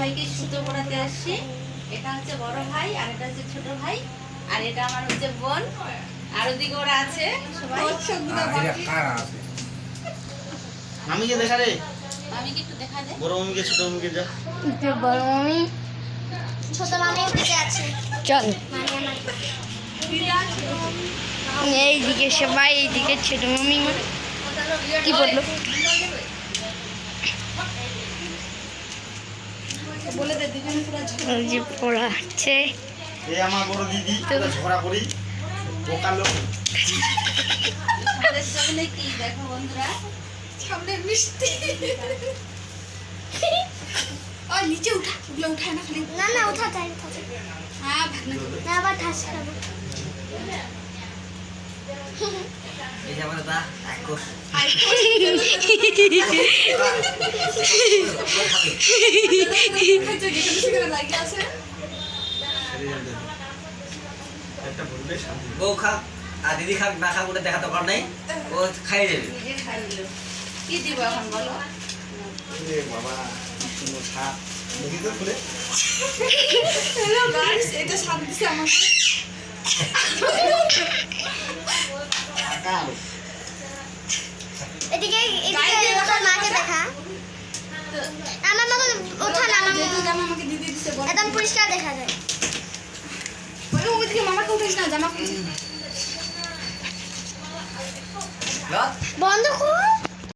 সবাইকে সুতো পড়াতে আসছি। এটা হচ্ছে বড় ভাই, আর এটা হচ্ছে ছোট ভাই, আর এটা আমার হচ্ছে বোন, আর ওদিকে ওরা আছে সবাই। মামিকে দেখা রে, আমি কি একটু দেখা দে। বড় মামিকে ছোট মামিকে যা। বড় মামি ছোট মামি উঠে আছে চল। মানে আমার এইদিকে সবাই, এইদিকে ছোট মামি কি বললো? বলে দে দুজনে পুরো ওই যে পড়াচ্ছে। এই আমার বড় দিদি, তোরা ঝগড়া করি বোকা লোক। ঝগড়ার সামনে কি দেখো বন্ধুরা, সামনে মিষ্টি ওই নিচে উঠা, ওগুলো উঠায় না খালি। না না উঠা যায় হ্যাঁ ভাগনা না আবার ঠাস খাবো এই যে আমার দা একোশ লাগে আছে। একটা বললে শান্তি। বউ খাক আর দিদি খাক না খাক ওটা দেখা দরকার নেই, ও খাই দেবে। নিজে খাই নিল। কি দিব এখন বলো? রে বাবা সুন্দর সাপ দেখি তো খুলে। হ্যালো গাইস, এটা সাপ দিছে আমাকে। কাল এদিকে তোর মাকে দেখা আমার মাকে ওঠা না আমার যেহেতু জামা আমাকে দিদি দিছে বল। একদম পরিষ্কার দেখা যায় ওই দিকে মামাকে উঠাইস না, জামা খুলছিস। বন্ধ কর